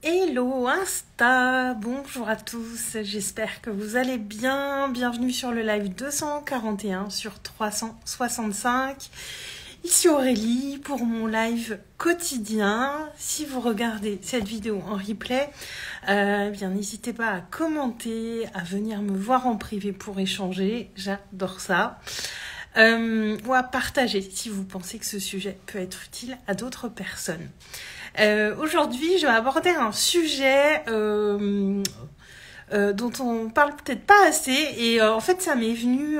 Hello Insta, bonjour à tous, j'espère que vous allez bien. Bienvenue sur le live 241 sur 365. Ici Aurélie pour mon live quotidien. Si vous regardez cette vidéo en replay, bien n'hésitez pas à commenter, à venir me voir en privé pour échanger, j'adore ça. Ou à partager si vous pensez que ce sujet peut être utile à d'autres personnes. Aujourd'hui, je vais aborder un sujet dont on parle peut-être pas assez et en fait ça m'est venu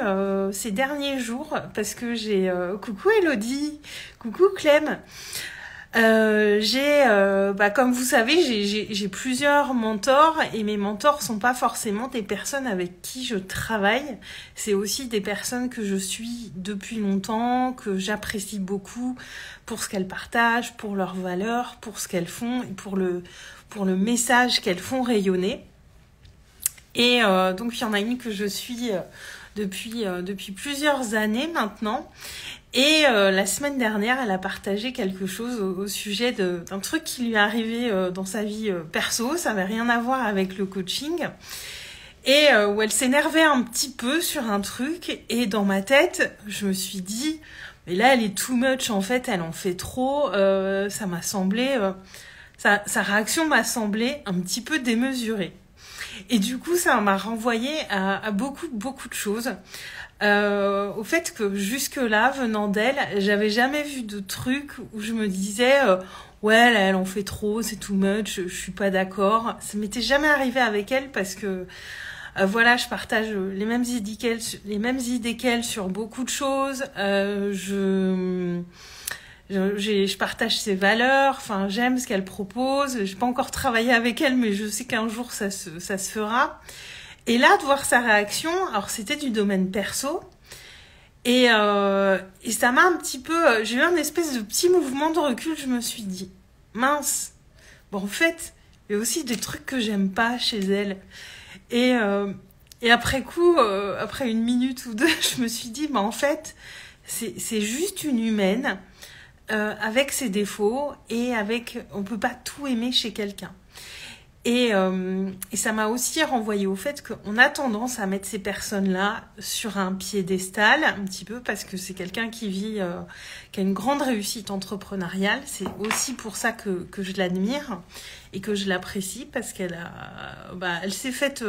ces derniers jours parce que j'ai coucou Elodie, coucou Clem. Comme vous savez, j'ai plusieurs mentors et mes mentors sont pas forcément des personnes avec qui je travaille. C'est aussi des personnes que je suis depuis longtemps, que j'apprécie beaucoup pour ce qu'elles partagent, pour leurs valeurs, pour ce qu'elles font et pour le message qu'elles font rayonner. Et donc il y en a une que je suis depuis plusieurs années maintenant. Et la semaine dernière, elle a partagé quelque chose au sujet d'un truc qui lui est arrivé dans sa vie perso. Ça n'avait rien à voir avec le coaching. Et où elle s'énervait un petit peu sur un truc. Et dans ma tête, je me suis dit, mais là, elle est too much. En fait, elle en fait trop. Ça m'a semblé... sa réaction m'a semblé un petit peu démesurée. Et du coup, ça m'a renvoyé à beaucoup de choses. Au fait que jusque-là, venant d'elle, j'avais jamais vu de truc où je me disais ouais, là, elle en fait trop, c'est too much, je suis pas d'accord. Ça m'était jamais arrivé avec elle parce que voilà, je partage les mêmes idées qu'elle sur beaucoup de choses. Je partage ses valeurs, enfin j'aime ce qu'elle propose. J'ai pas encore travaillé avec elle, mais je sais qu'un jour ça se fera. Et là, de voir sa réaction, alors c'était du domaine perso, et ça m'a un petit peu... J'ai eu un espèce de petit mouvement de recul, je me suis dit, mince, bon en fait, il y a aussi des trucs que j'aime pas chez elle. Et après coup, après une minute ou deux, je me suis dit, bah en fait, c'est juste une humaine, avec ses défauts, et on peut pas tout aimer chez quelqu'un. Et ça m'a aussi renvoyé au fait qu'on a tendance à mettre ces personnes-là sur un piédestal, un petit peu, parce que c'est quelqu'un qui a une grande réussite entrepreneuriale. C'est aussi pour ça que je l'admire et que je l'apprécie, parce qu'elle elle s'est faite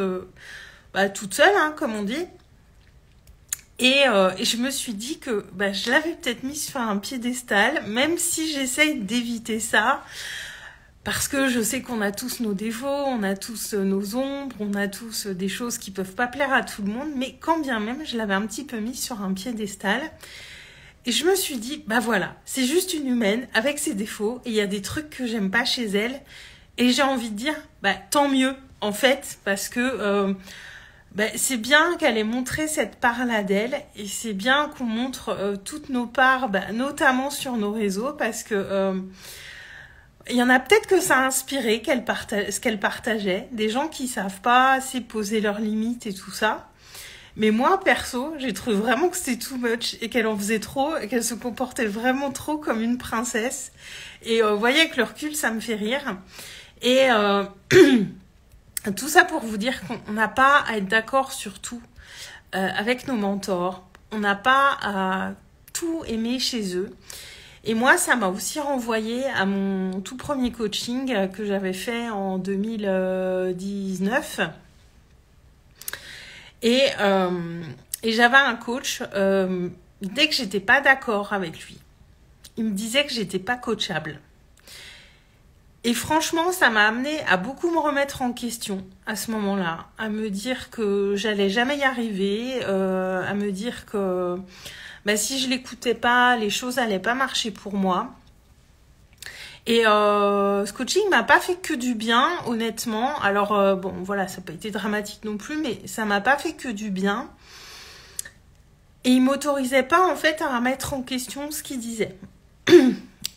toute seule, hein, comme on dit. Et je me suis dit que je l'avais peut-être mise sur un piédestal, même si j'essaye d'éviter ça. Parce que je sais qu'on a tous nos défauts, on a tous nos ombres, on a tous des choses qui peuvent pas plaire à tout le monde, mais quand bien même, je l'avais un petit peu mis sur un piédestal. Et je me suis dit, voilà, c'est juste une humaine avec ses défauts, et il y a des trucs que j'aime pas chez elle, et j'ai envie de dire, tant mieux, en fait, parce que c'est bien qu'elle ait montré cette part-là d'elle, et c'est bien qu'on montre toutes nos parts, notamment sur nos réseaux, parce que... il y en a peut-être que ça a inspiré ce qu'elle partageait, des gens qui savent pas assez poser leurs limites et tout ça. Mais moi, perso, j'ai trouvé vraiment que c'était too much et qu'elle en faisait trop et qu'elle se comportait vraiment trop comme une princesse. Et vous voyez, avec le recul, ça me fait rire. Et tout ça pour vous dire qu'on n'a pas à être d'accord sur tout avec nos mentors. On n'a pas à tout aimer chez eux. Et moi, ça m'a aussi renvoyé à mon tout premier coaching que j'avais fait en 2019. Et j'avais un coach, dès que j'étais pas d'accord avec lui, il me disait que j'étais pas coachable. Et franchement, ça m'a amené à beaucoup me remettre en question à ce moment-là, à me dire que j'allais jamais y arriver, à me dire que... si je l'écoutais pas, les choses allaient pas marcher pour moi. Et ce coaching m'a pas fait que du bien, honnêtement. Alors voilà, ça n'a pas été dramatique non plus, mais ça m'a pas fait que du bien. Et il m'autorisait pas en fait à remettre en question ce qu'il disait.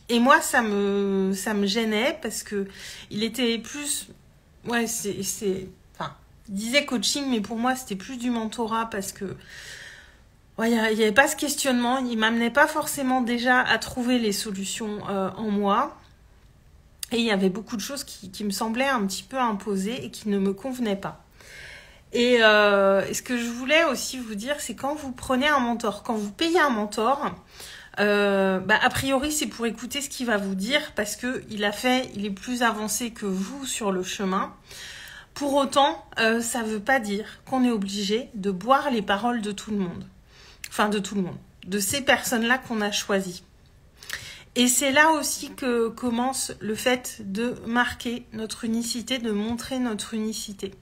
Et moi, ça me gênait parce que il était plus, ouais, il disait coaching, mais pour moi c'était plus du mentorat parce que ouais, il y avait pas ce questionnement, il m'amenait pas forcément déjà à trouver les solutions en moi. Et il y avait beaucoup de choses qui me semblaient un petit peu imposées et qui ne me convenaient pas. Et ce que je voulais aussi vous dire, c'est quand vous prenez un mentor, quand vous payez un mentor, a priori c'est pour écouter ce qu'il va vous dire parce que il est plus avancé que vous sur le chemin. Pour autant, ça veut pas dire qu'on est obligé de boire les paroles de tout le monde. Enfin, de tout le monde. De ces personnes-là qu'on a choisies. Et c'est là aussi que commence le fait de marquer notre unicité, de montrer notre unicité.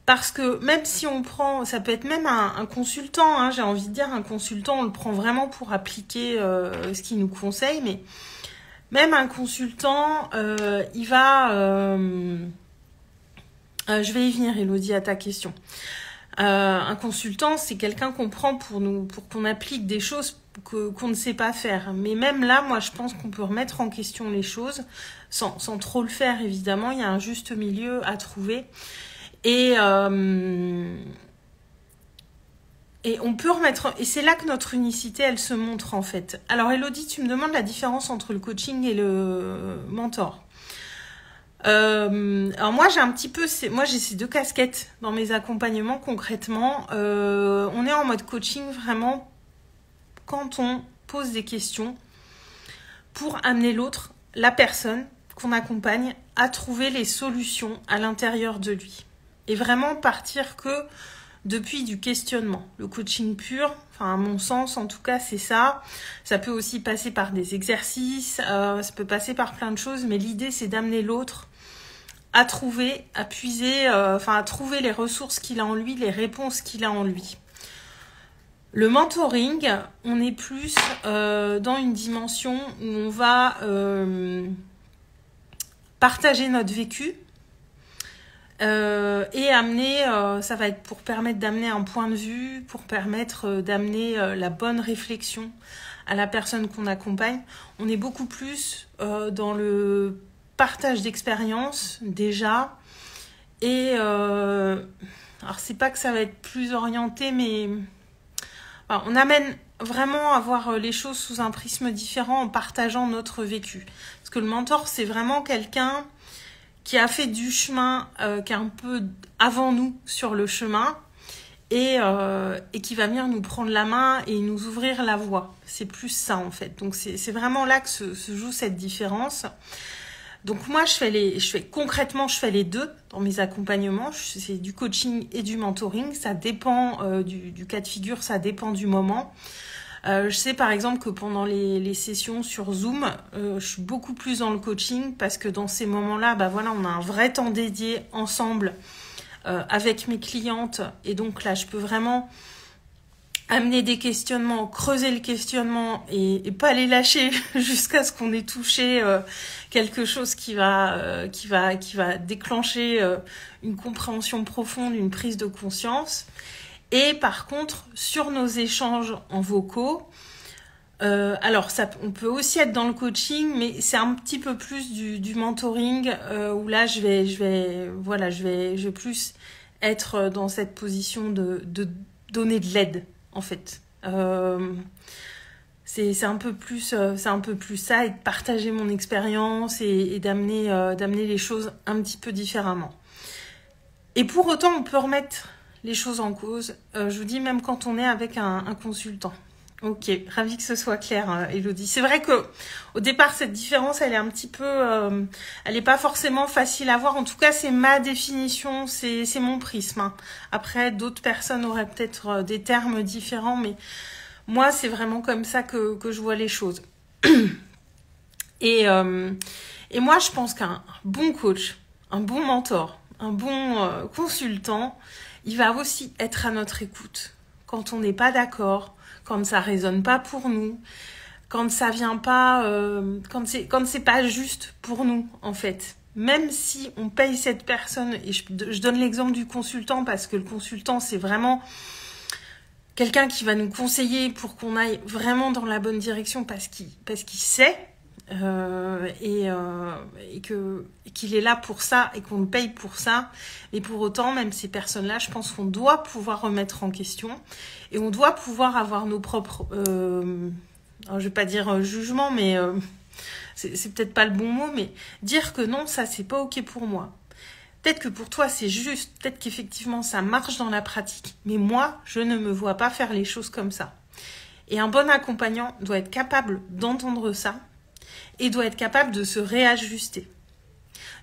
Parce que même si on prend, ça peut être même un consultant, hein, j'ai envie de dire un consultant, on le prend vraiment pour appliquer ce qu'il nous conseille, mais même un consultant, il va... je vais y venir, Elodie, à ta question. Un consultant, c'est quelqu'un qu'on prend pour qu'on applique des choses qu'on ne sait pas faire. Mais même là, moi, je pense qu'on peut remettre en question les choses sans trop le faire, évidemment. Il y a un juste milieu à trouver. Et on peut remettre... Et c'est là que notre unicité, elle se montre, en fait. Alors, Elodie, tu me demandes la différence entre le coaching et le mentor. Alors moi j'ai ces 2 casquettes dans mes accompagnements concrètement. On est en mode coaching vraiment quand on pose des questions pour amener l'autre, la personne qu'on accompagne, à trouver les solutions à l'intérieur de lui. Et vraiment partir que depuis du questionnement. Le coaching pur, enfin à mon sens en tout cas c'est ça. Ça peut aussi passer par des exercices, ça peut passer par plein de choses, mais l'idée c'est d'amener l'autre à trouver, à puiser, à trouver les ressources qu'il a en lui, les réponses qu'il a en lui. Le mentoring, on est plus dans une dimension où on va partager notre vécu et amener, ça va être pour permettre d'amener un point de vue, pour permettre d'amener la bonne réflexion à la personne qu'on accompagne. On est beaucoup plus dans le partage d'expérience déjà et alors c'est pas que ça va être plus orienté mais enfin, on amène vraiment à voir les choses sous un prisme différent en partageant notre vécu parce que le mentor c'est vraiment quelqu'un qui a fait du chemin qui est un peu avant nous sur le chemin et qui va venir nous prendre la main et nous ouvrir la voie. C'est plus ça en fait, donc c'est vraiment là que se joue cette différence. Donc moi, concrètement, je fais les 2 dans mes accompagnements. C'est du coaching et du mentoring. Ça dépend du cas de figure, ça dépend du moment. Je sais par exemple que pendant les sessions sur Zoom, je suis beaucoup plus dans le coaching parce que dans ces moments-là, on a un vrai temps dédié ensemble avec mes clientes. Et donc là, je peux vraiment amener des questionnements, creuser le questionnement et pas les lâcher jusqu'à ce qu'on ait touché quelque chose qui va déclencher une compréhension profonde, une prise de conscience. Et par contre, sur nos échanges en vocaux, alors on peut aussi être dans le coaching, mais c'est un petit peu plus du mentoring où là je vais plus être dans cette position de donner de l'aide. En fait, c'est un peu plus ça et de partager mon expérience et d'amener les choses un petit peu différemment. Et pour autant, on peut remettre les choses en cause. Je vous dis même quand on est avec un consultant. Ok, ravie que ce soit clair, Elodie. C'est vrai que au départ, cette différence, elle est un petit peu, elle n'est pas forcément facile à voir. En tout cas, c'est ma définition, c'est mon prisme. Hein. Après, d'autres personnes auraient peut-être des termes différents, mais moi, c'est vraiment comme ça que je vois les choses. Et moi, je pense qu'un bon coach, un bon mentor, un bon consultant, il va aussi être à notre écoute quand on n'est pas d'accord, quand ça résonne pas pour nous, quand ça vient pas, quand c'est pas juste pour nous en fait. Même si on paye cette personne, et je donne l'exemple du consultant parce que le consultant c'est vraiment quelqu'un qui va nous conseiller pour qu'on aille vraiment dans la bonne direction parce qu'il sait qu'il est là pour ça et qu'on le paye pour ça. Et pour autant, même ces personnes-là, je pense qu'on doit pouvoir remettre en question et on doit pouvoir avoir nos propres, alors je vais pas dire jugement, mais c'est peut-être pas le bon mot, mais dire que non, ça c'est pas ok pour moi. Peut-être que pour toi c'est juste, peut-être qu'effectivement ça marche dans la pratique, mais moi je ne me vois pas faire les choses comme ça. Et un bon accompagnant doit être capable d'entendre ça et doit être capable de se réajuster.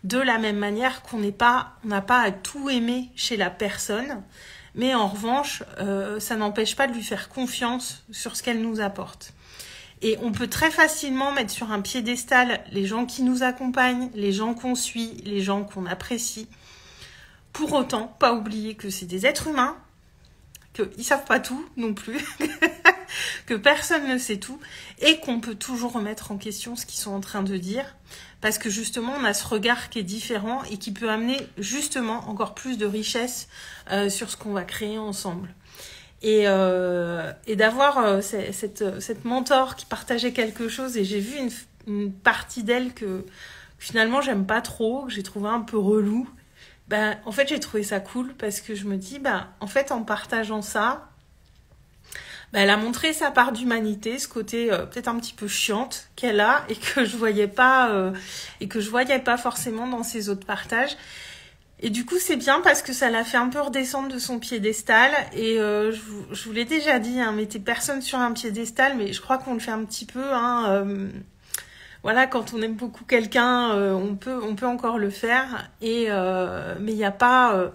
De la même manière qu'on n'a pas à tout aimer chez la personne, mais en revanche, ça n'empêche pas de lui faire confiance sur ce qu'elle nous apporte. Et on peut très facilement mettre sur un piédestal les gens qui nous accompagnent, les gens qu'on suit, les gens qu'on apprécie. Pour autant, pas oublier que c'est des êtres humains, qu'ils ne savent pas tout non plus, que personne ne sait tout, et qu'on peut toujours remettre en question ce qu'ils sont en train de dire, parce que justement, on a ce regard qui est différent et qui peut amener justement encore plus de richesse sur ce qu'on va créer ensemble. Et d'avoir cette mentor qui partageait quelque chose, et j'ai vu une partie d'elle que finalement j'aime pas trop, que j'ai trouvé un peu relou. Ben, en fait, j'ai trouvé ça cool parce que je me dis, en fait, en partageant ça, elle a montré sa part d'humanité, ce côté peut-être un petit peu chiante qu'elle a et que je voyais pas forcément dans ses autres partages. Et du coup, c'est bien parce que ça l'a fait un peu redescendre de son piédestal. Et je vous l'ai déjà dit, mettez personne sur un piédestal, mais je crois qu'on le fait un petit peu. Voilà, quand on aime beaucoup quelqu'un, on peut encore le faire. Mais il n'y a pas...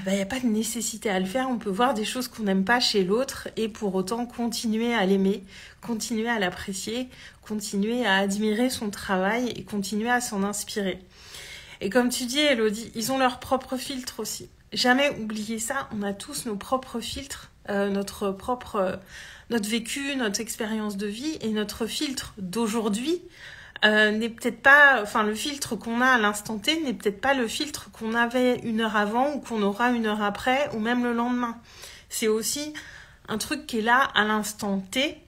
il n'y a pas de nécessité à le faire. On peut voir des choses qu'on n'aime pas chez l'autre et pour autant continuer à l'aimer, continuer à l'apprécier, continuer à admirer son travail et continuer à s'en inspirer. Et comme tu dis, Elodie, ils ont leur propre filtre aussi. Jamais oublier ça, on a tous nos propres filtres, notre vécu, notre expérience de vie, et notre filtre d'aujourd'hui n'est peut-être pas, le filtre qu'on a à l'instant T n'est peut-être pas le filtre qu'on avait une heure avant ou qu'on aura une heure après ou même le lendemain. C'est aussi un truc qui est là à l'instant T.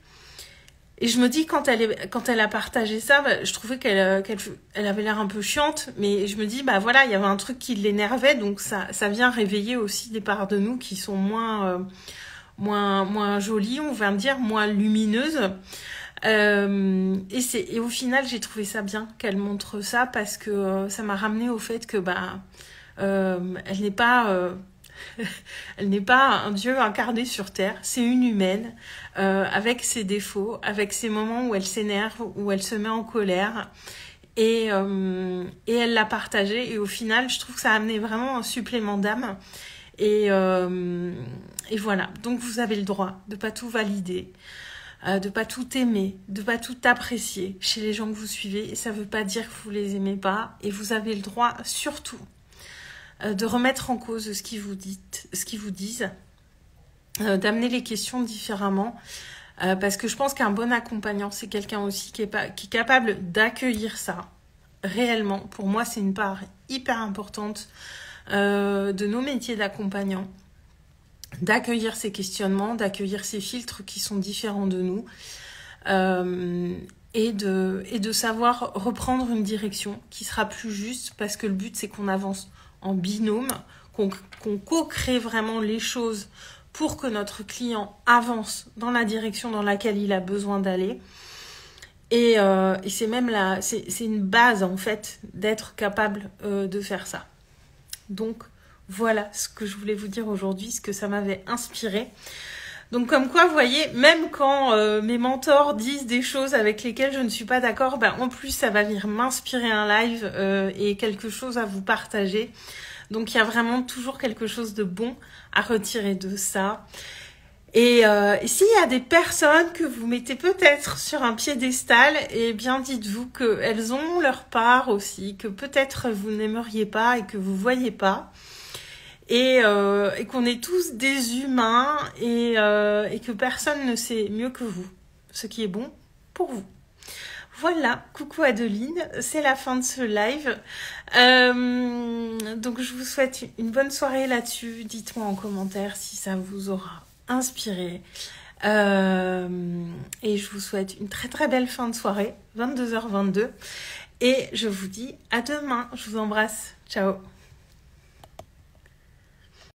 Et je me dis, quand elle a partagé ça, je trouvais qu'elle avait l'air un peu chiante, mais je me dis, voilà, il y avait un truc qui l'énervait, donc ça vient réveiller aussi des parts de nous qui sont moins jolies, on va dire, moins lumineuses. Et au final, j'ai trouvé ça bien qu'elle montre ça parce que ça m'a ramené au fait que elle n'est pas elle n'est pas un dieu incarné sur terre, c'est une humaine avec ses défauts, avec ses moments où elle s'énerve, où elle se met en colère et elle l'a partagé et au final, je trouve que ça a amené vraiment un supplément d'âme et voilà. Donc vous avez le droit de pas tout valider, de pas tout aimer, de pas tout apprécier chez les gens que vous suivez. Et ça veut pas dire que vous les aimez pas. Et vous avez le droit, surtout, de remettre en cause ce qu'ils vous disent, d'amener les questions différemment. Parce que je pense qu'un bon accompagnant, c'est quelqu'un aussi qui est capable d'accueillir ça réellement. Pour moi, c'est une part hyper importante de nos métiers d'accompagnant. D'accueillir ces questionnements, d'accueillir ces filtres qui sont différents de nous et de savoir reprendre une direction qui sera plus juste parce que le but c'est qu'on avance en binôme, qu'on co-crée vraiment les choses pour que notre client avance dans la direction dans laquelle il a besoin d'aller. Et c'est même c'est une base en fait d'être capable de faire ça. Donc voilà ce que je voulais vous dire aujourd'hui, ce que ça m'avait inspiré. Donc comme quoi, vous voyez, même quand mes mentors disent des choses avec lesquelles je ne suis pas d'accord, en plus ça va venir m'inspirer un live et quelque chose à vous partager. Donc il y a vraiment toujours quelque chose de bon à retirer de ça. Et s'il y a des personnes que vous mettez peut-être sur un piédestal, eh bien dites-vous qu'elles ont leur part aussi, que peut-être vous n'aimeriez pas et que vous voyez pas. Et qu'on est tous des humains et que personne ne sait mieux que vous ce qui est bon pour vous. Voilà, coucou Adeline, c'est la fin de ce live. Donc je vous souhaite une bonne soirée là-dessus. Dites-moi en commentaire si ça vous aura inspiré. Et je vous souhaite une très très belle fin de soirée, 22h22. Et je vous dis à demain. Je vous embrasse. Ciao.